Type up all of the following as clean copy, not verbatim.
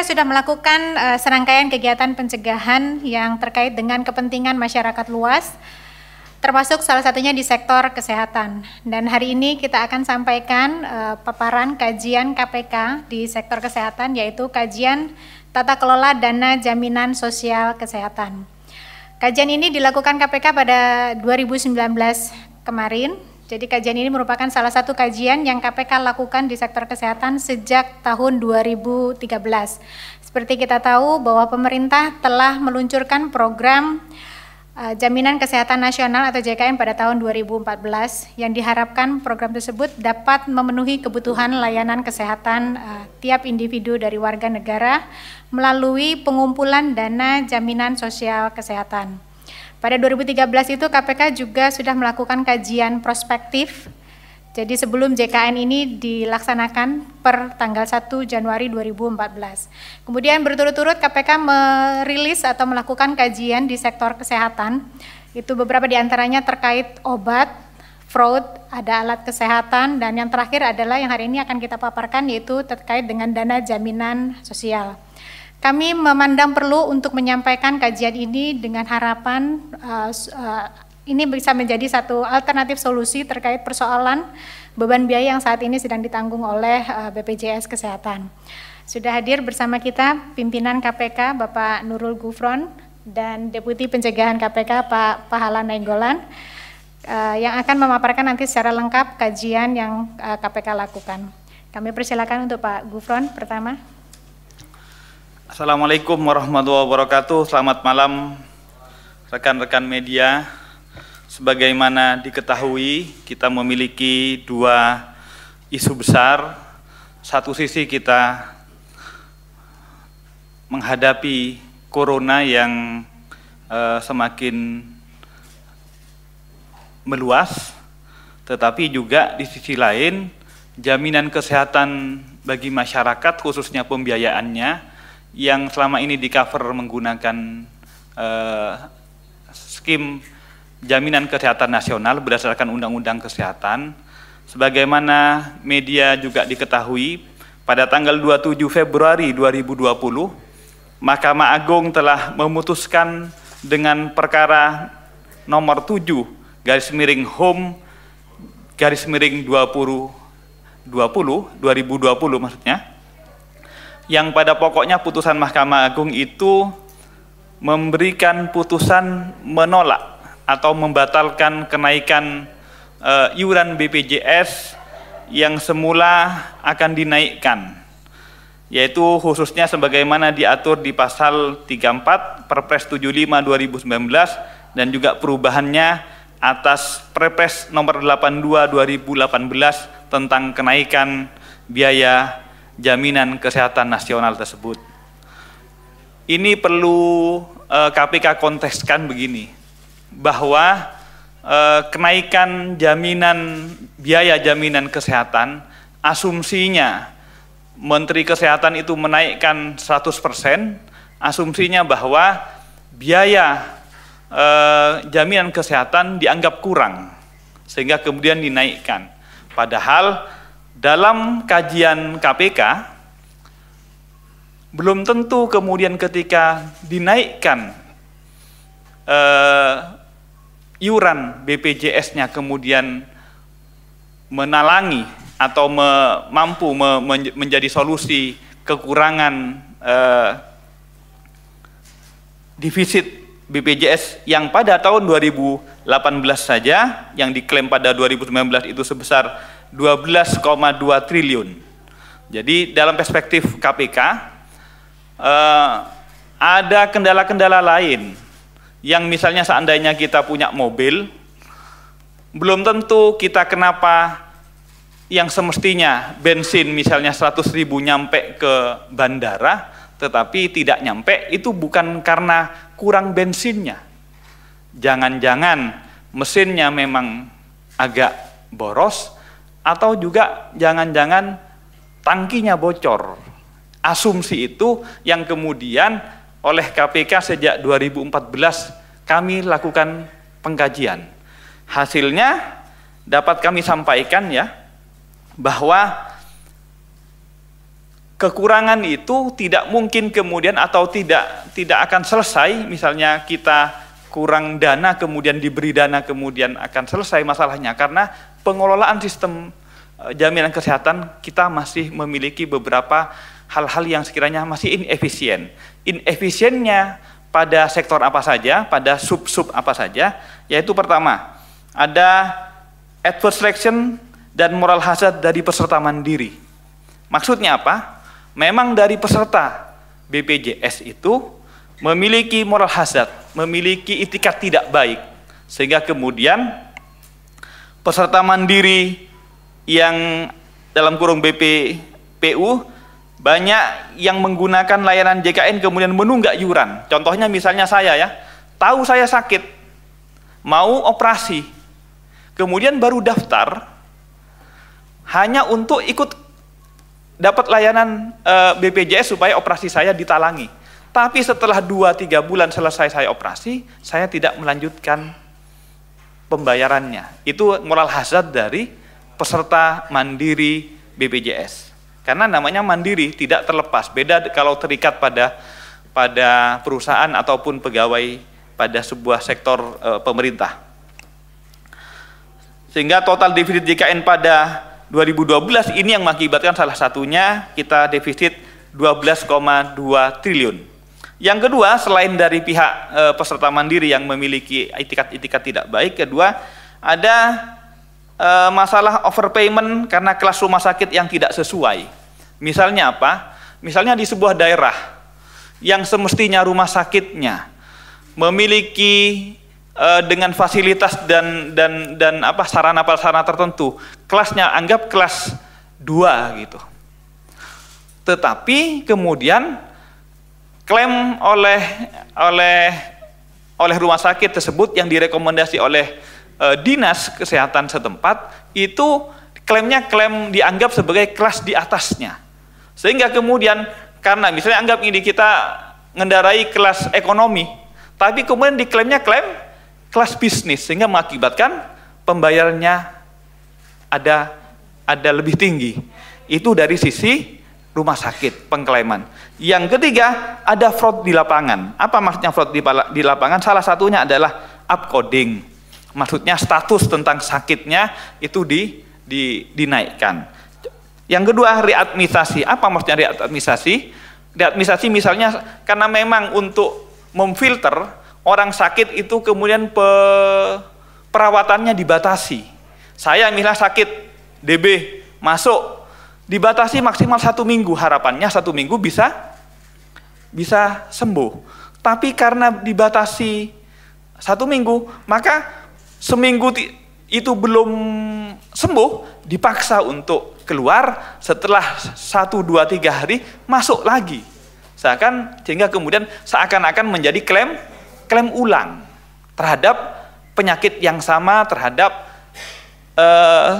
KPK sudah melakukan serangkaian kegiatan pencegahan yang terkait dengan kepentingan masyarakat luas, termasuk salah satunya di sektor kesehatan. Dan hari ini kita akan sampaikan paparan kajian KPK di sektor kesehatan, yaitu kajian tata kelola dana jaminan sosial kesehatan. Kajian ini dilakukan KPK pada 2019 kemarin. Jadi kajian ini merupakan salah satu kajian yang KPK lakukan di sektor kesehatan sejak tahun 2013. Seperti kita tahu bahwa pemerintah telah meluncurkan program Jaminan Kesehatan Nasional atau JKN pada tahun 2014 yang diharapkan program tersebut dapat memenuhi kebutuhan layanan kesehatan tiap individu dari warga negara melalui pengumpulan dana jaminan sosial kesehatan. Pada 2013 itu KPK juga sudah melakukan kajian prospektif. Jadi sebelum JKN ini dilaksanakan per tanggal 1 Januari 2014. Kemudian berturut-turut KPK merilis atau melakukan kajian di sektor kesehatan. Itu beberapa diantaranya terkait obat, fraud, ada alat kesehatan, dan yang terakhir adalah yang hari ini akan kita paparkan yaitu terkait dengan dana jaminan sosial. Kami memandang perlu untuk menyampaikan kajian ini dengan harapan ini bisa menjadi satu alternatif solusi terkait persoalan beban biaya yang saat ini sedang ditanggung oleh BPJS Kesehatan. Sudah hadir bersama kita pimpinan KPK Bapak Nurul Gufron dan Deputi Pencegahan KPK Pak Pahala Nainggolan yang akan memaparkan nanti secara lengkap kajian yang KPK lakukan. Kami persilakan untuk Pak Gufron pertama. Assalamualaikum warahmatullahi wabarakatuh. Selamat malam rekan-rekan media. Sebagaimana diketahui, kita memiliki dua isu besar. Satu sisi kita menghadapi corona yang semakin meluas, tetapi juga di sisi lain jaminan kesehatan bagi masyarakat khususnya pembiayaannya yang selama ini di-cover menggunakan skim jaminan kesehatan nasional berdasarkan Undang-Undang Kesehatan. Sebagaimana media juga diketahui, pada tanggal 27 Februari 2020, Mahkamah Agung telah memutuskan dengan perkara nomor 7/Home /2020 maksudnya, yang pada pokoknya putusan Mahkamah Agung itu memberikan putusan menolak atau membatalkan kenaikan iuran BPJS yang semula akan dinaikkan, yaitu khususnya sebagaimana diatur di pasal 34 Perpres 75/2019 dan juga perubahannya atas Perpres nomor 82/2018 tentang kenaikan biaya jaminan kesehatan nasional tersebut. Ini perlu KPK konteskan begini, bahwa kenaikan biaya jaminan kesehatan, asumsinya Menteri Kesehatan itu menaikkan 100%, asumsinya bahwa biaya jaminan kesehatan dianggap kurang, sehingga kemudian dinaikkan. Padahal dalam kajian KPK, belum tentu kemudian ketika dinaikkan iuran BPJS-nya kemudian menalangi atau mampu menjadi solusi kekurangan defisit BPJS yang pada tahun 2018 saja yang diklaim pada 2019 itu sebesar 12,2 triliun. Jadi dalam perspektif KPK ada kendala-kendala lain yang misalnya seandainya kita punya mobil, belum tentu kita kenapa yang semestinya bensin misalnya 100.000 nyampe ke bandara, tetapi tidak nyampe, itu bukan karena kurang bensinnya. Jangan-jangan mesinnya memang agak boros, atau juga jangan-jangan tangkinya bocor. Asumsi itu yang kemudian oleh KPK sejak 2014 kami lakukan pengkajian. Hasilnya dapat kami sampaikan ya, bahwa kekurangan itu tidak mungkin kemudian atau tidak akan selesai, misalnya kita kurang dana kemudian diberi dana kemudian akan selesai masalahnya, karena pengelolaan sistem jaminan kesehatan kita masih memiliki beberapa hal-hal yang sekiranya masih inefisien. Inefisiennya pada sektor apa saja, pada sub-sub apa saja, yaitu pertama, ada adverse selection dan moral hazard dari peserta mandiri. Maksudnya apa? Memang dari peserta BPJS itu memiliki moral hazard, memiliki itikat tidak baik, sehingga kemudian peserta mandiri yang dalam kurung BPPU banyak yang menggunakan layanan JKN kemudian menunggak iuran. Contohnya misalnya saya ya, tahu saya sakit, mau operasi, kemudian baru daftar hanya untuk ikut dapat layanan BPJS supaya operasi saya ditalangi. Tapi setelah 2-3 bulan selesai saya operasi, saya tidak melanjutkan pembayarannya. Itu moral hazard dari peserta mandiri BPJS. Karena namanya mandiri, tidak terlepas. Beda kalau terikat pada perusahaan ataupun pegawai pada sebuah sektor pemerintah. Sehingga total defisit JKN pada 2012 ini yang mengakibatkan salah satunya kita defisit 12,2 triliun. Yang kedua, selain dari pihak peserta mandiri yang memiliki itikat tidak baik, kedua ada masalah overpayment karena kelas rumah sakit yang tidak sesuai. Misalnya apa? Misalnya di sebuah daerah yang semestinya rumah sakitnya memiliki dengan fasilitas dan apa sarana tertentu, kelasnya anggap kelas 2 gitu. Tetapi kemudian klaim oleh rumah sakit tersebut yang direkomendasi oleh dinas kesehatan setempat itu klaim dianggap sebagai kelas di atasnya, sehingga kemudian karena misalnya anggap ini kita mengendarai kelas ekonomi, tapi kemudian diklaimnya klaim kelas bisnis, sehingga mengakibatkan pembayarannya ada lebih tinggi. Itu dari sisi rumah sakit pengklaiman. Yang ketiga, ada fraud di lapangan. Apa maksudnya fraud di lapangan? Salah satunya adalah upcoding. Maksudnya status tentang sakitnya itu dinaikkan. Yang kedua, readmisasi. Apa maksudnya readmisasi? Readmisasi misalnya karena memang untuk memfilter orang sakit itu kemudian perawatannya dibatasi. Saya misalnya sakit DB masuk, dibatasi maksimal 1 minggu, harapannya 1 minggu bisa sembuh. Tapi karena dibatasi 1 minggu, maka seminggu itu belum sembuh, dipaksa untuk keluar, setelah 1, 2, 3 hari masuk lagi. Sehingga kemudian seakan-akan menjadi klaim ulang terhadap penyakit yang sama, terhadap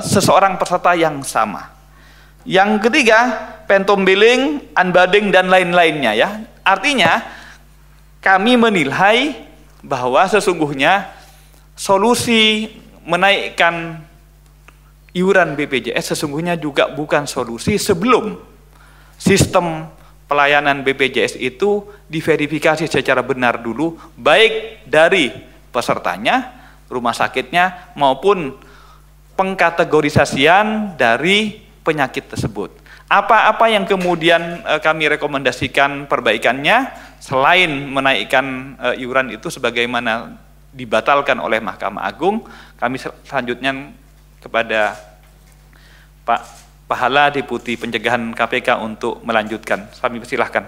seseorang peserta yang sama. Yang ketiga, phantom billing, unbundling dan lain-lainnya ya. Artinya kami menilai bahwa sesungguhnya solusi menaikkan iuran BPJS sesungguhnya juga bukan solusi sebelum sistem pelayanan BPJS itu diverifikasi secara benar dulu, baik dari pesertanya, rumah sakitnya, maupun pengkategorisasian dari penyakit tersebut. Apa-apa yang kemudian kami rekomendasikan perbaikannya, selain menaikkan iuran itu sebagaimana dibatalkan oleh Mahkamah Agung, kami selanjutnya kepada Pak Pahala, Deputi Pencegahan KPK untuk melanjutkan. Kami persilahkan.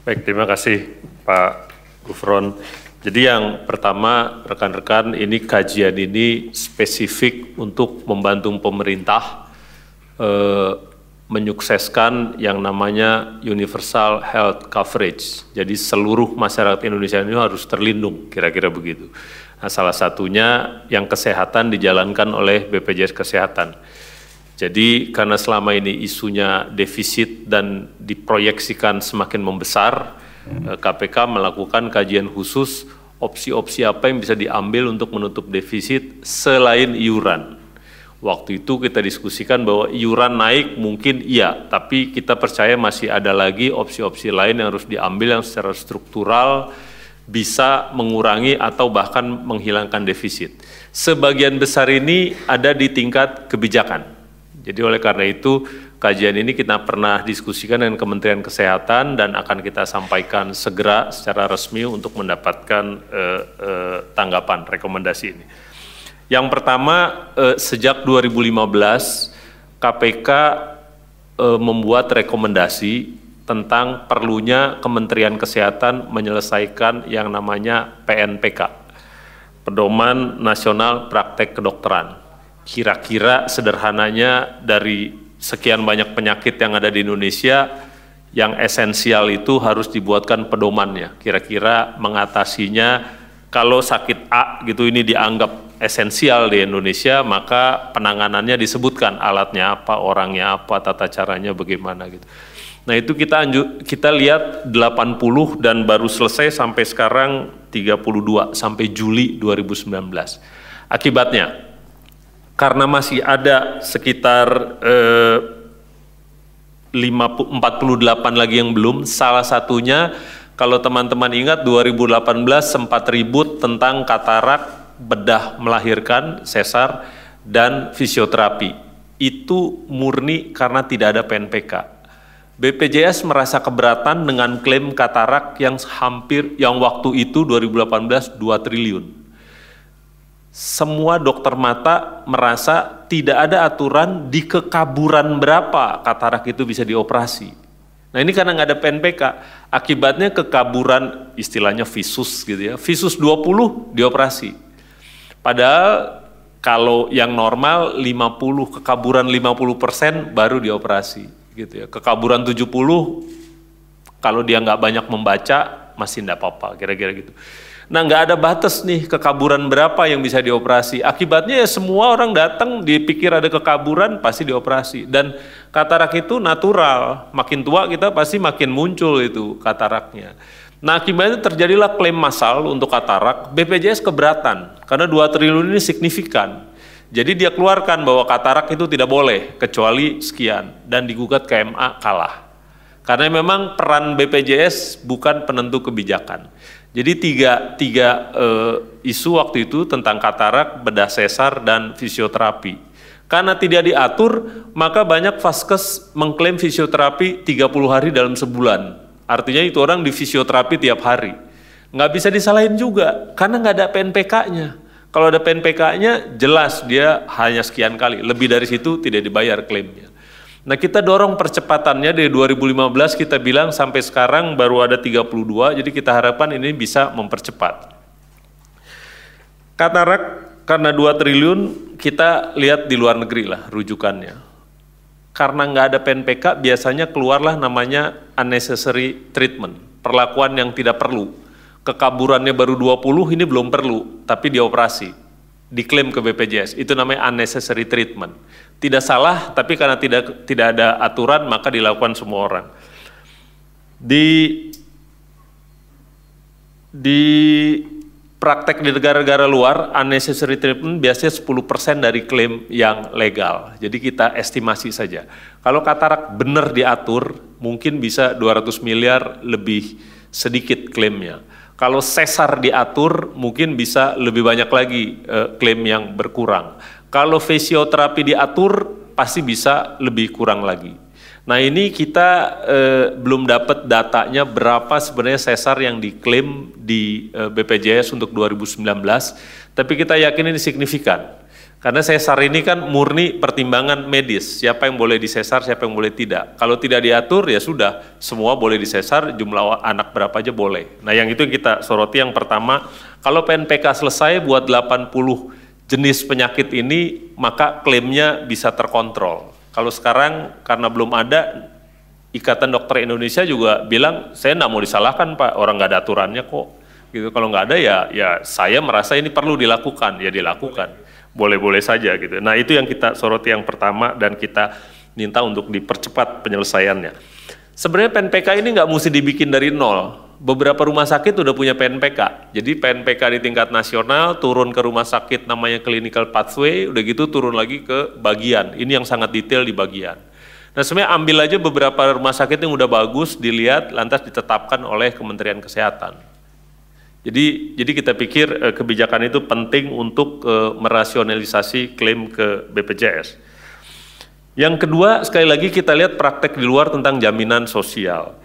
Baik, terima kasih Pak Gufron. Jadi yang pertama, rekan-rekan, ini kajian ini spesifik untuk membantu pemerintah menyukseskan yang namanya universal health coverage. Jadi seluruh masyarakat Indonesia ini harus terlindung, kira-kira begitu. Nah, salah satunya yang kesehatan dijalankan oleh BPJS Kesehatan. Jadi karena selama ini isunya defisit dan diproyeksikan semakin membesar, KPK melakukan kajian khusus opsi-opsi apa yang bisa diambil untuk menutup defisit selain iuran. Waktu itu kita diskusikan bahwa iuran naik mungkin iya, tapi kita percaya masih ada lagi opsi-opsi lain yang harus diambil yang secara struktural bisa mengurangi atau bahkan menghilangkan defisit. Sebagian besar ini ada di tingkat kebijakan. Jadi oleh karena itu kajian ini kita pernah diskusikan dengan Kementerian Kesehatan dan akan kita sampaikan segera secara resmi untuk mendapatkan tanggapan rekomendasi ini. Yang pertama, sejak 2015 KPK membuat rekomendasi tentang perlunya Kementerian Kesehatan menyelesaikan yang namanya PNPK, Pedoman Nasional Praktek Kedokteran. Kira-kira sederhananya dari sekian banyak penyakit yang ada di Indonesia, yang esensial itu harus dibuatkan pedomannya. Kira-kira mengatasinya, kalau sakit A gitu ini dianggap esensial di Indonesia, maka penanganannya disebutkan alatnya apa, orangnya apa, tata caranya bagaimana gitu. Nah itu kita lihat 80 dan baru selesai sampai sekarang 32 sampai Juli 2019. Akibatnya, karena masih ada sekitar 48 lagi yang belum, salah satunya kalau teman-teman ingat 2018 sempat ribut tentang katarak, bedah melahirkan, sesar, dan fisioterapi. Itu murni karena tidak ada PNPK. BPJS merasa keberatan dengan klaim katarak yang waktu itu 2018 2 triliun. Semua dokter mata merasa tidak ada aturan di kekaburan berapa katarak itu bisa dioperasi. Nah ini karena nggak ada PNPK, akibatnya kekaburan istilahnya visus gitu ya, visus 20 dioperasi. Padahal kalau yang normal 50, kekaburan 50% baru dioperasi gitu ya. Kekaburan 70 kalau dia nggak banyak membaca masih enggak apa-apa kira-kira gitu. Nah nggak ada batas nih kekaburan berapa yang bisa dioperasi. Akibatnya ya semua orang datang dipikir ada kekaburan pasti dioperasi. Dan katarak itu natural, makin tua kita pasti makin muncul itu kataraknya. Nah akibatnya terjadilah klaim massal untuk katarak, BPJS keberatan karena 2 triliun ini signifikan. Jadi dia keluarkan bahwa katarak itu tidak boleh kecuali sekian dan digugat ke MA kalah. Karena memang peran BPJS bukan penentu kebijakan. Jadi tiga isu waktu itu tentang katarak, bedah sesar, dan fisioterapi. Karena tidak diatur, maka banyak vaskes mengklaim fisioterapi 30 hari dalam sebulan. Artinya itu orang di fisioterapi tiap hari. Nggak bisa disalahin juga, karena nggak ada PNPK-nya. Kalau ada PNPK-nya, jelas dia hanya sekian kali. Lebih dari situ tidak dibayar klaimnya. Nah kita dorong percepatannya dari 2015 kita bilang sampai sekarang baru ada 32, jadi kita harapkan ini bisa mempercepat. Katarak karena 2 triliun kita lihat di luar negeri lah rujukannya. Karena nggak ada PNPK biasanya keluarlah namanya unnecessary treatment, perlakuan yang tidak perlu. Kekaburannya baru 20 ini belum perlu, tapi dioperasi, diklaim ke BPJS, itu namanya unnecessary treatment. Tidak salah, tapi karena tidak ada aturan maka dilakukan semua orang. Di praktek di negara-negara luar, unnecessary treatment biasanya 10% dari klaim yang legal. Jadi kita estimasi saja. Kalau katarak benar diatur, mungkin bisa 200 miliar lebih sedikit klaimnya. Kalau sesar diatur, mungkin bisa lebih banyak lagi klaim yang berkurang. Kalau fisioterapi diatur, pasti bisa lebih kurang lagi. Nah ini kita belum dapat datanya berapa sebenarnya sesar yang diklaim di BPJS untuk 2019, tapi kita yakin ini signifikan. Karena sesar ini kan murni pertimbangan medis, siapa yang boleh disesar, siapa yang boleh tidak. Kalau tidak diatur ya sudah, semua boleh disesar, jumlah anak berapa aja boleh. Nah yang itu yang kita soroti yang pertama, kalau PNPK selesai buat 80 jenis penyakit ini, maka klaimnya bisa terkontrol. Kalau sekarang karena belum ada, Ikatan Dokter Indonesia juga bilang, saya nggak mau disalahkan Pak, orang nggak ada aturannya kok. Gitu. Kalau nggak ada ya saya merasa ini perlu dilakukan, ya dilakukan. Boleh-boleh saja gitu. Nah itu yang kita soroti yang pertama dan kita minta untuk dipercepat penyelesaiannya. Sebenarnya PNPK ini nggak mesti dibikin dari nol. beberapa rumah sakit udah punya PNPK. Jadi PNPK di tingkat nasional turun ke rumah sakit namanya clinical pathway, udah gitu turun lagi ke bagian. Ini yang sangat detail di bagian. Nah sebenarnya ambil aja beberapa rumah sakit yang udah bagus, dilihat, lantas ditetapkan oleh Kementerian Kesehatan. Jadi kita pikir kebijakan itu penting untuk merasionalisasi klaim ke BPJS. Yang kedua, sekali lagi kita lihat praktek di luar tentang jaminan sosial.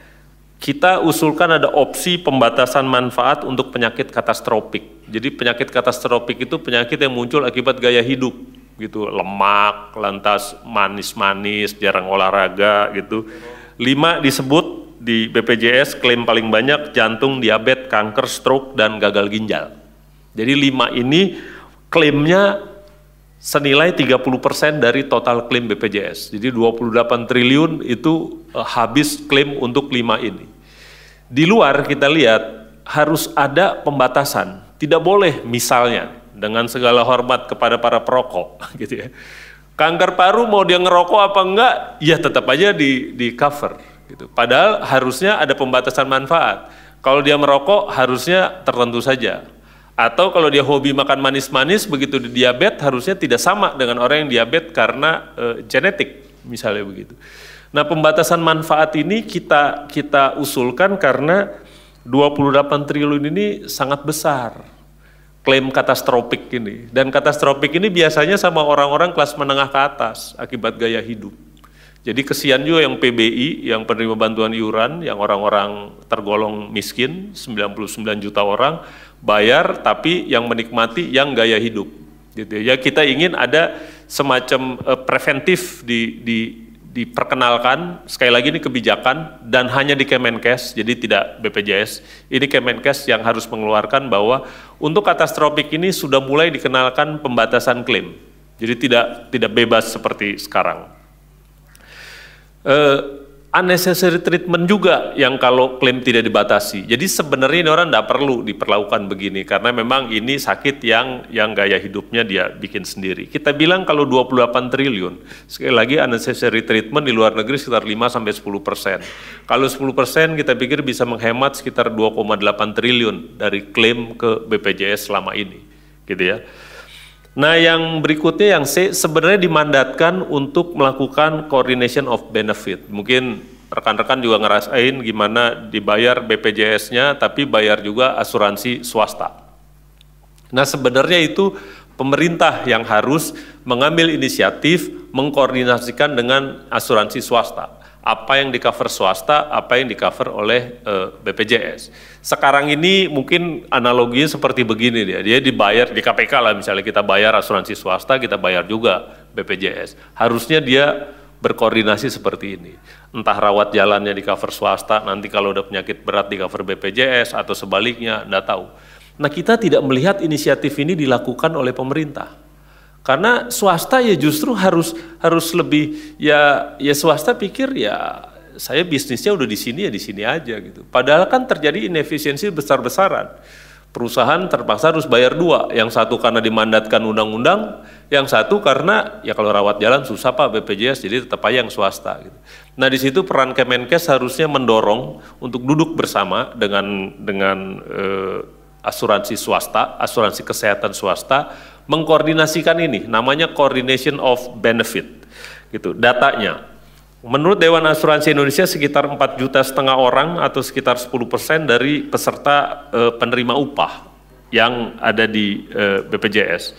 Kita usulkan ada opsi pembatasan manfaat untuk penyakit katastropik. Jadi penyakit katastropik itu penyakit yang muncul akibat gaya hidup, gitu, lemak, lantas manis-manis, jarang olahraga, gitu. 5 disebut di BPJS klaim paling banyak jantung, diabetes, kanker, stroke, dan gagal ginjal. Jadi 5 ini klaimnya senilai 30% dari total klaim BPJS. Jadi 28 triliun itu habis klaim untuk 5 ini. Di luar kita lihat harus ada pembatasan. Tidak boleh misalnya dengan segala hormat kepada para perokok gitu ya. Kanker paru mau dia ngerokok apa enggak, ya tetap aja di cover. Gitu. Padahal harusnya ada pembatasan manfaat. Kalau dia merokok harusnya tertentu saja. Atau kalau dia hobi makan manis-manis, begitu di diabetes harusnya tidak sama dengan orang yang diabetes karena genetik, misalnya begitu. Nah pembatasan manfaat ini kita usulkan karena 28 triliun ini sangat besar. Klaim katastropik ini. Dan katastropik ini biasanya sama orang-orang kelas menengah ke atas akibat gaya hidup. Jadi kesian juga yang PBI, yang penerima bantuan iuran, yang orang-orang tergolong miskin, 99 juta orang, bayar tapi yang menikmati yang gaya hidup. Gitu ya, kita ingin ada semacam preventif diperkenalkan, sekali lagi ini kebijakan, dan hanya di Kemenkes, jadi tidak BPJS, ini Kemenkes yang harus mengeluarkan bahwa untuk katastropik ini sudah mulai dikenalkan pembatasan klaim, jadi tidak bebas seperti sekarang. Unnecessary treatment juga yang kalau klaim tidak dibatasi. Jadi sebenarnya ini orang tidak perlu diperlakukan begini karena memang ini sakit yang gaya hidupnya dia bikin sendiri. Kita bilang kalau 28 triliun, sekali lagi unnecessary treatment di luar negeri sekitar 5-10%. Kalau 10% kita pikir bisa menghemat sekitar 2,8 triliun dari klaim ke BPJS selama ini, gitu ya. Nah yang berikutnya yang C sebenarnya dimandatkan untuk melakukan coordination of benefit. Mungkin rekan-rekan juga ngerasain gimana dibayar BPJS-nya tapi bayar juga asuransi swasta. Nah sebenarnya itu pemerintah yang harus mengambil inisiatif mengkoordinasikan dengan asuransi swasta. Apa yang di-cover swasta, apa yang di-cover oleh BPJS. Sekarang ini mungkin analoginya seperti begini dia dibayar di KPK lah misalnya kita bayar asuransi swasta, kita bayar juga BPJS. Harusnya dia berkoordinasi seperti ini. Entah rawat jalannya di-cover swasta, nanti kalau udah penyakit berat di-cover BPJS atau sebaliknya, enggak tahu. Nah kita tidak melihat inisiatif ini dilakukan oleh pemerintah. Karena swasta ya justru harus lebih ya swasta pikir ya saya bisnisnya udah di sini ya di sini aja gitu. Padahal kan terjadi inefisiensi besar-besaran. Perusahaan terpaksa harus bayar dua, yang satu karena dimandatkan undang-undang, yang satu karena ya kalau rawat jalan susah Pak BPJS jadi tetap aja yang swasta gitu. Nah di situ peran Kemenkes harusnya mendorong untuk duduk bersama dengan asuransi swasta, asuransi kesehatan swasta mengkoordinasikan ini, namanya coordination of benefit, gitu. Datanya, menurut Dewan Asuransi Indonesia sekitar 4,5 juta orang atau sekitar 10% dari peserta penerima upah yang ada di BPJS.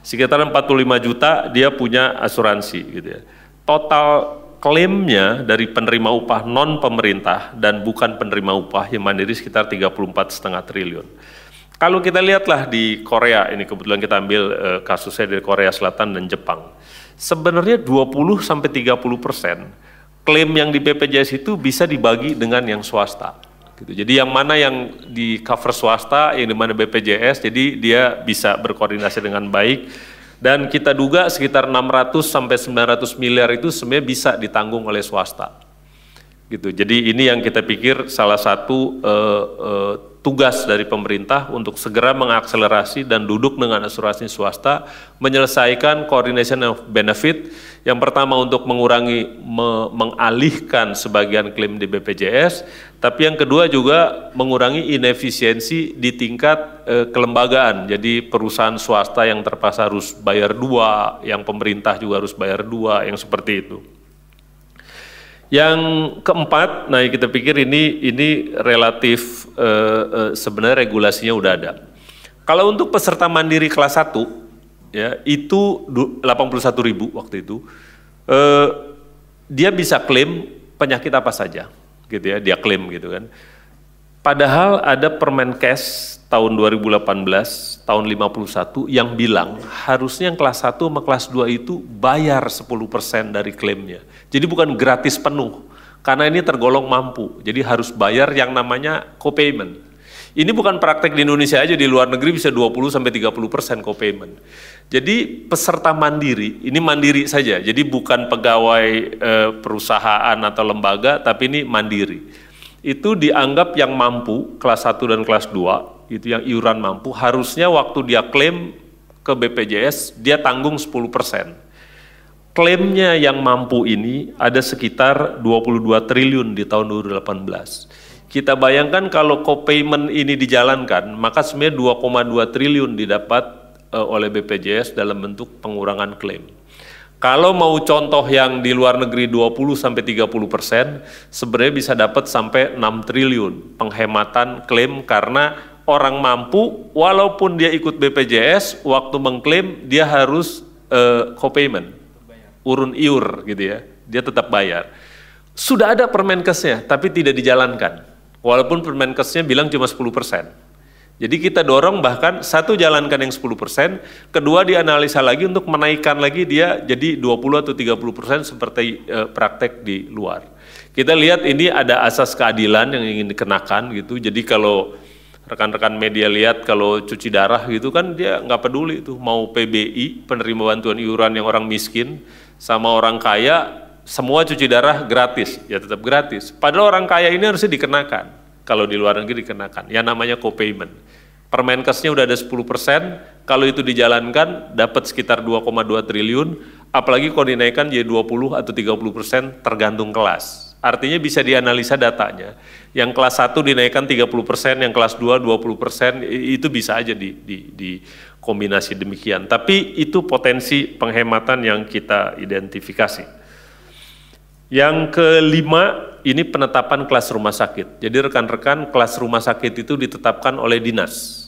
Sekitar 45 juta dia punya asuransi, gitu ya. Total klaimnya dari penerima upah non pemerintah dan bukan penerima upah yang mandiri sekitar 34,5 triliun. Kalau kita lihatlah di Korea, ini kebetulan kita ambil kasusnya dari Korea Selatan dan Jepang. Sebenarnya 20-30% klaim yang di BPJS itu bisa dibagi dengan yang swasta. Gitu. Jadi yang mana yang di cover swasta, yang di mana BPJS, jadi dia bisa berkoordinasi dengan baik. Dan kita duga sekitar 600-900 miliar itu sebenarnya bisa ditanggung oleh swasta. Gitu. Jadi ini yang kita pikir salah satu tugas dari pemerintah untuk segera mengakselerasi dan duduk dengan asuransi swasta, menyelesaikan coordination of benefit. Yang pertama untuk mengalihkan sebagian klaim di BPJS, tapi yang kedua juga mengurangi inefisiensi di tingkat kelembagaan. Jadi perusahaan swasta yang terpaksa harus bayar 2, yang pemerintah juga harus bayar 2, yang seperti itu. Yang keempat, nah kita pikir ini relatif sebenarnya regulasinya udah ada. Kalau untuk peserta mandiri kelas 1, ya itu 81.000 waktu itu, dia bisa klaim penyakit apa saja, gitu ya, dia klaim gitu kan. Padahal ada Permenkes tahun 2018, tahun 51 yang bilang harusnya yang kelas 1 sama kelas 2 itu bayar 10% dari klaimnya. Jadi bukan gratis penuh, karena ini tergolong mampu, jadi harus bayar yang namanya co-payment. Ini bukan praktek di Indonesia aja, di luar negeri bisa 20-30% co-payment. Jadi peserta mandiri, ini mandiri saja, jadi bukan pegawai perusahaan atau lembaga, tapi ini mandiri. Itu dianggap yang mampu, kelas 1 dan kelas 2, itu yang iuran mampu, harusnya waktu dia klaim ke BPJS, dia tanggung 10%. Klaimnya yang mampu ini ada sekitar 22 triliun di tahun 2018. Kita bayangkan kalau co-payment ini dijalankan, maka sebenarnya 2,2 triliun didapat oleh BPJS dalam bentuk pengurangan klaim. Kalau mau contoh yang di luar negeri 20-30%, sebenarnya bisa dapat sampai 6 triliun penghematan klaim karena orang mampu, walaupun dia ikut BPJS, waktu mengklaim dia harus co-payment, urun iur gitu ya, dia tetap bayar. Sudah ada Permenkesnya, tapi tidak dijalankan, walaupun Permenkesnya bilang cuma 10%. Jadi kita dorong bahkan satu jalankan yang 10%, kedua dianalisa lagi untuk menaikkan lagi dia jadi 20 atau 30% seperti praktek di luar. Kita lihat ini ada asas keadilan yang ingin dikenakan gitu, jadi kalau rekan-rekan media lihat kalau cuci darah gitu kan dia nggak peduli itu mau PBI, penerima bantuan iuran yang orang miskin, sama orang kaya, semua cuci darah gratis, ya tetap gratis. Padahal orang kaya ini harusnya dikenakan. Kalau di luar negeri dikenakan, yang namanya co-payment. Permenkesnya udah ada 10%, kalau itu dijalankan dapat sekitar 2,2 triliun, apalagi kalau dinaikkan jadi 20 atau 30% tergantung kelas. Artinya bisa dianalisa datanya. Yang kelas 1 dinaikkan 30%, yang kelas 2 20%, itu bisa aja di kombinasi demikian. Tapi itu potensi penghematan yang kita identifikasi. Yang kelima, ini penetapan kelas rumah sakit. Jadi rekan-rekan, kelas rumah sakit itu ditetapkan oleh dinas.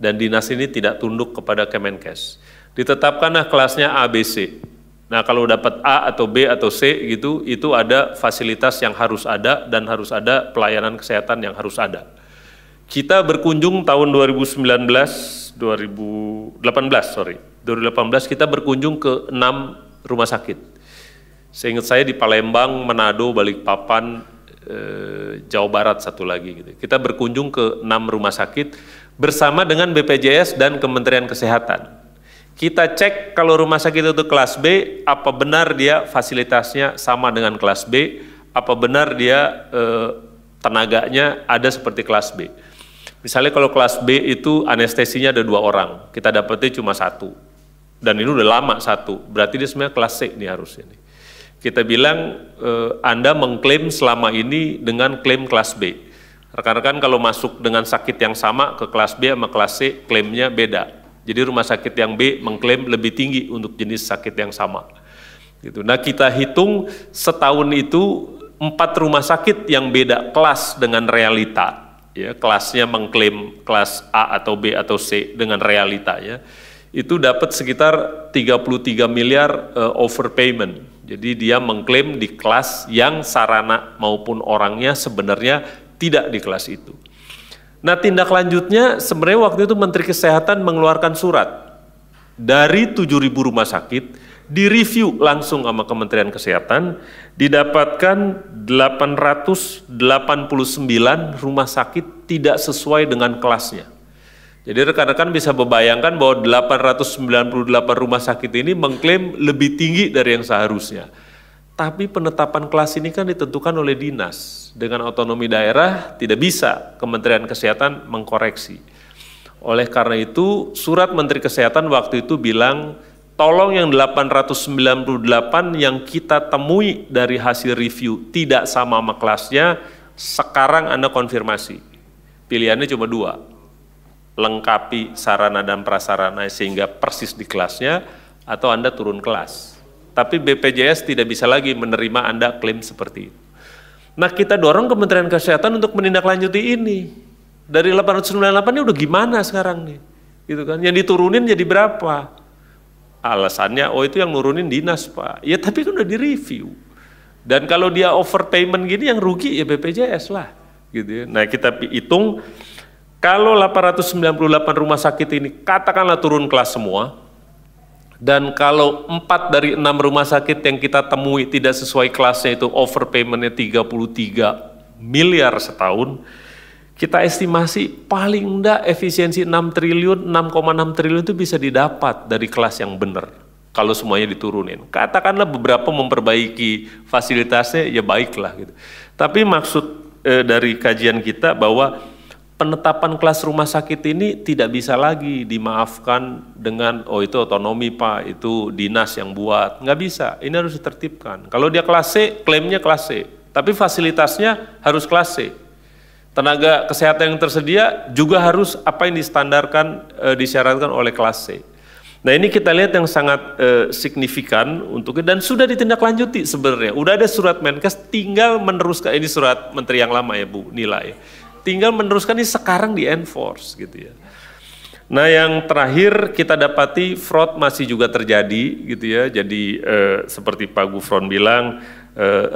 Dan dinas ini tidak tunduk kepada Kemenkes. Ditetapkanlah kelasnya A, B, C. Nah kalau dapat A atau B atau C gitu, itu ada fasilitas yang harus ada dan harus ada pelayanan kesehatan yang harus ada. Kita berkunjung tahun 2018 kita berkunjung ke 6 rumah sakit. Seingat saya di Palembang, Manado, Balikpapan, Jawa Barat satu lagi gitu. Kita berkunjung ke 6 rumah sakit bersama dengan BPJS dan Kementerian Kesehatan. Kita cek kalau rumah sakit itu kelas B, apa benar dia fasilitasnya sama dengan kelas B, apa benar dia tenaganya ada seperti kelas B. Misalnya kalau kelas B itu anestesinya ada 2 orang, kita dapetnya cuma 1. Dan ini udah lama 1, berarti dia sebenarnya kelas C nih harusnya nih. Kita bilang Anda mengklaim selama ini dengan klaim kelas B. Rekan-rekan kalau masuk dengan sakit yang sama ke kelas B sama kelas C, klaimnya beda. Jadi rumah sakit yang B mengklaim lebih tinggi untuk jenis sakit yang sama. Gitu. Nah kita hitung setahun itu 4 rumah sakit yang beda kelas dengan realita. Ya, kelasnya mengklaim kelas A atau B atau C dengan realitanya. Itu dapat sekitar 33 miliar overpayment. Jadi dia mengklaim di kelas yang sarana maupun orangnya sebenarnya tidak di kelas itu. Nah tindak lanjutnya sebenarnya waktu itu Menteri Kesehatan mengeluarkan surat dari 7.000 rumah sakit, direview langsung sama Kementerian Kesehatan, didapatkan 889 rumah sakit tidak sesuai dengan kelasnya. Jadi rekan-rekan bisa membayangkan bahwa 898 rumah sakit ini mengklaim lebih tinggi dari yang seharusnya. Tapi penetapan kelas ini kan ditentukan oleh dinas. Dengan otonomi daerah tidak bisa Kementerian Kesehatan mengkoreksi. Oleh karena itu surat Menteri Kesehatan waktu itu bilang, tolong yang 898 yang kita temui dari hasil review tidak sama kelasnya, sekarang Anda konfirmasi. Pilihannya cuma 2, lengkapi sarana dan prasarana sehingga persis di kelasnya, atau Anda turun kelas. Tapi BPJS tidak bisa lagi menerima Anda klaim seperti itu. Nah, kita dorong Kementerian Kesehatan untuk menindaklanjuti ini. Dari 898 ini udah gimana sekarang nih? Gitu kan? Yang diturunin jadi berapa? Alasannya, oh itu yang nurunin dinas Pak. Ya tapi kan udah direview. Dan kalau dia overpayment gini yang rugi ya BPJS lah. Gitu ya. Nah, kita hitung kalau 898 rumah sakit ini katakanlah turun kelas semua, dan kalau 4 dari 6 rumah sakit yang kita temui tidak sesuai kelasnya itu overpaymentnya 33 miliar setahun, kita estimasi paling enggak efisiensi 6 triliun, 6,6 triliun itu bisa didapat dari kelas yang benar kalau semuanya diturunin. Katakanlah beberapa memperbaiki fasilitasnya, ya baiklah gitu. Tapi maksud dari kajian kita bahwa penetapan kelas rumah sakit ini tidak bisa lagi dimaafkan dengan, oh itu otonomi Pak, itu dinas yang buat. Nggak bisa, ini harus ditertibkan. Kalau dia kelas C, klaimnya kelas C, tapi fasilitasnya harus kelas C. Tenaga kesehatan yang tersedia juga harus apa yang distandarkan, disyaratkan oleh kelas C. Nah ini kita lihat yang sangat signifikan untuk, dan sudah ditindaklanjuti sebenarnya. Udah ada surat Menkes, tinggal meneruskan, ini surat Menteri yang lama ya Bu Nila ya. Tinggal meneruskan ini sekarang di enforce gitu ya. Nah yang terakhir kita dapati fraud masih juga terjadi gitu ya. Jadi seperti Pak Gufron bilang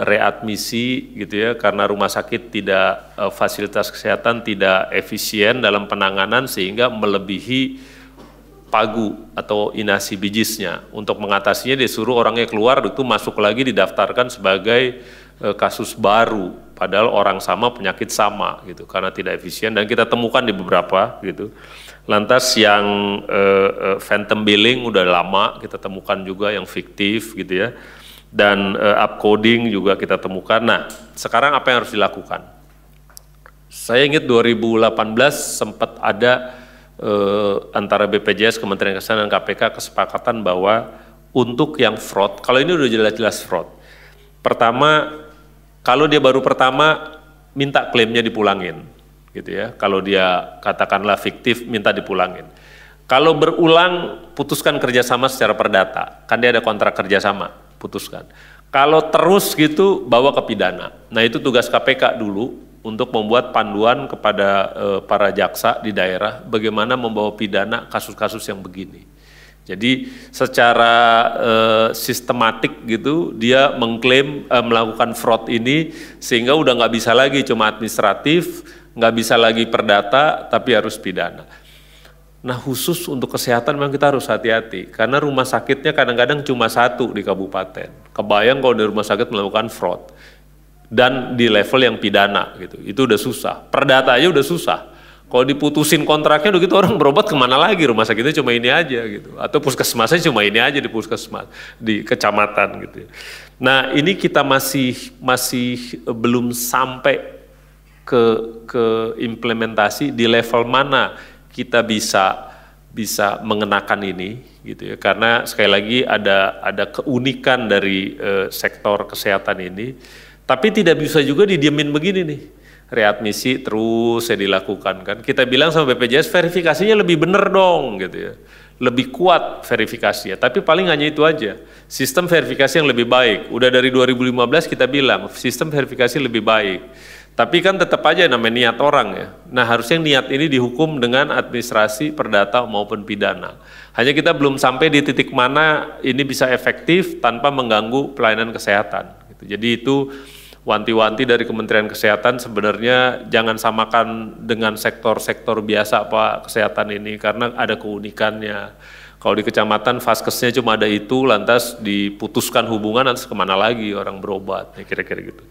readmisi gitu ya, karena rumah sakit tidak fasilitas kesehatan tidak efisien dalam penanganan sehingga melebihi pagu atau inasi bijisnya. Untuk mengatasinya disuruh orangnya keluar, itu masuk lagi didaftarkan sebagai kasus baru, padahal orang sama penyakit sama gitu, karena tidak efisien, dan kita temukan di beberapa gitu. Lantas yang phantom billing udah lama kita temukan juga yang fiktif gitu ya, dan upcoding juga kita temukan. Nah sekarang apa yang harus dilakukan? Saya ingat 2018 sempat ada antara BPJS, Kementerian Kesehatan dan KPK kesepakatan bahwa untuk yang fraud, kalau ini udah jelas-jelas fraud, pertama kalau dia baru pertama minta klaimnya dipulangin gitu ya, kalau dia katakanlah fiktif minta dipulangin. Kalau berulang putuskan kerjasama secara perdata, kan dia ada kontrak kerjasama, putuskan. Kalau terus gitu bawa ke pidana. Nah itu tugas KPK dulu untuk membuat panduan kepada para jaksa di daerah bagaimana membawa pidana kasus-kasus yang begini. Jadi secara sistematik gitu dia mengklaim melakukan fraud ini sehingga udah nggak bisa lagi cuma administratif, nggak bisa lagi perdata, tapi harus pidana. Nah khusus untuk kesehatan memang kita harus hati-hati karena rumah sakitnya kadang-kadang cuma 1 di kabupaten. Kebayang kalau di rumah sakit melakukan fraud dan di level yang pidana gitu, itu udah susah. Perdata aja udah susah. Kalau diputusin kontraknya udah gitu orang berobat kemana lagi, rumah sakitnya cuma ini aja gitu, atau puskesmasnya cuma ini aja di puskesmas, di kecamatan gitu. Nah ini kita masih belum sampai ke implementasi di level mana kita bisa mengenakan ini gitu ya, karena sekali lagi ada keunikan dari sektor kesehatan ini, tapi tidak bisa juga didiemin begini nih. Readmisi terus ya dilakukan kan. Kita bilang sama BPJS verifikasinya lebih bener dong gitu ya. Lebih kuat verifikasinya, tapi paling hanya itu aja. Sistem verifikasi yang lebih baik. Udah dari 2015 kita bilang sistem verifikasi lebih baik. Tapi kan tetap aja namanya niat orang ya. Nah harusnya niat ini dihukum dengan administrasi, perdata maupun pidana. Hanya kita belum sampai di titik mana ini bisa efektif tanpa mengganggu pelayanan kesehatan. Gitu. Jadi itu wanti-wanti dari Kementerian Kesehatan sebenarnya jangan samakan dengan sektor-sektor biasa Pak kesehatan ini karena ada keunikannya. Kalau di kecamatan vaskesnya cuma ada itu, lantas diputuskan hubungan lantas kemana lagi orang berobat, ya kira-kira gitu.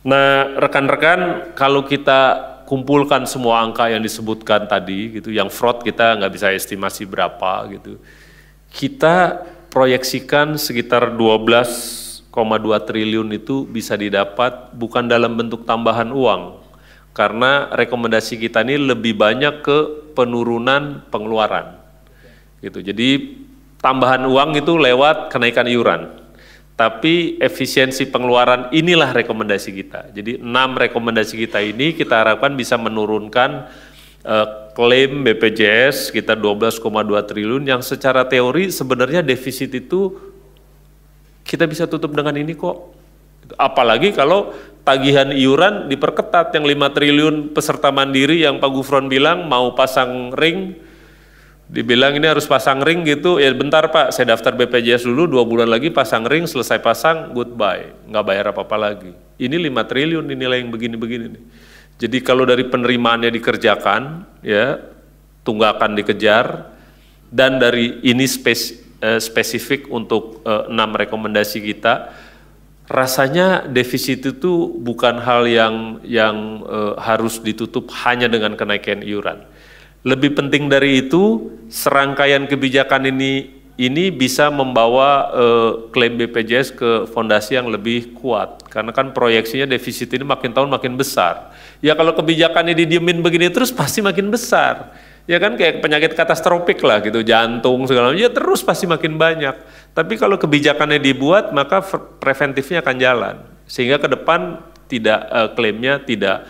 Nah rekan-rekan kalau kita kumpulkan semua angka yang disebutkan tadi gitu, yang fraud kita nggak bisa estimasi berapa gitu, kita proyeksikan sekitar 12,5 triliun itu bisa didapat bukan dalam bentuk tambahan uang, karena rekomendasi kita ini lebih banyak ke penurunan pengeluaran. Gitu. Jadi tambahan uang itu lewat kenaikan iuran. Tapi efisiensi pengeluaran inilah rekomendasi kita. Jadi 6 rekomendasi kita ini kita harapkan bisa menurunkan klaim BPJS kita 12,2 triliun yang secara teori sebenarnya defisit itu kita bisa tutup dengan ini kok. Apalagi kalau tagihan iuran diperketat yang 5 triliun peserta mandiri yang Pak Gufron bilang mau pasang ring, dibilang ini harus pasang ring gitu, ya bentar Pak, saya daftar BPJS dulu 2 bulan lagi pasang ring, selesai pasang, goodbye, nggak bayar apa-apa lagi. Ini 5 triliun nilai yang begini-begini nih. Jadi kalau dari penerimaannya dikerjakan, ya tunggakan dikejar, dan dari ini spesifik untuk 6 rekomendasi kita, rasanya defisit itu bukan hal yang harus ditutup hanya dengan kenaikan iuran. Lebih penting dari itu, serangkaian kebijakan ini bisa membawa klaim BPJS ke fondasi yang lebih kuat. Karena kan proyeksinya defisit ini makin tahun makin besar. Ya kalau kebijakannya didiemin begini terus pasti makin besar. Ya kan kayak penyakit katastrofik lah gitu, jantung segala macam, ya terus pasti makin banyak. Tapi kalau kebijakannya dibuat maka preventifnya akan jalan. Sehingga ke depan klaimnya tidak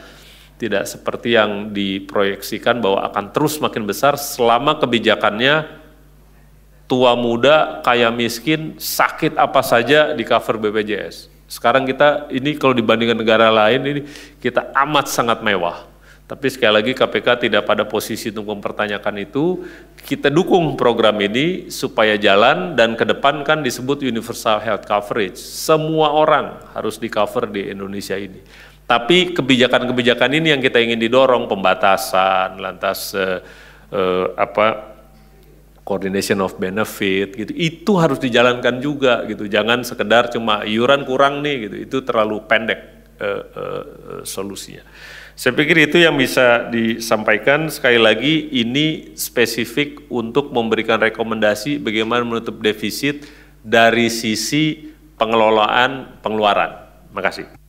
seperti yang diproyeksikan bahwa akan terus makin besar selama kebijakannya tua muda, kaya miskin, sakit apa saja di cover BPJS. Sekarang kita ini kalau dibandingkan negara lain ini kita amat sangat mewah. Tapi sekali lagi KPK tidak pada posisi untuk mempertanyakan itu. Kita dukung program ini supaya jalan dan ke depan kan disebut universal health coverage. Semua orang harus di cover di Indonesia ini. Tapi kebijakan-kebijakan ini yang kita ingin didorong, pembatasan, lantas coordination of benefit gitu, itu harus dijalankan juga gitu. Jangan sekedar cuma iuran kurang nih gitu, itu terlalu pendek solusinya. Saya pikir itu yang bisa disampaikan. Sekali lagi ini spesifik untuk memberikan rekomendasi bagaimana menutup defisit dari sisi pengelolaan pengeluaran. Terima kasih.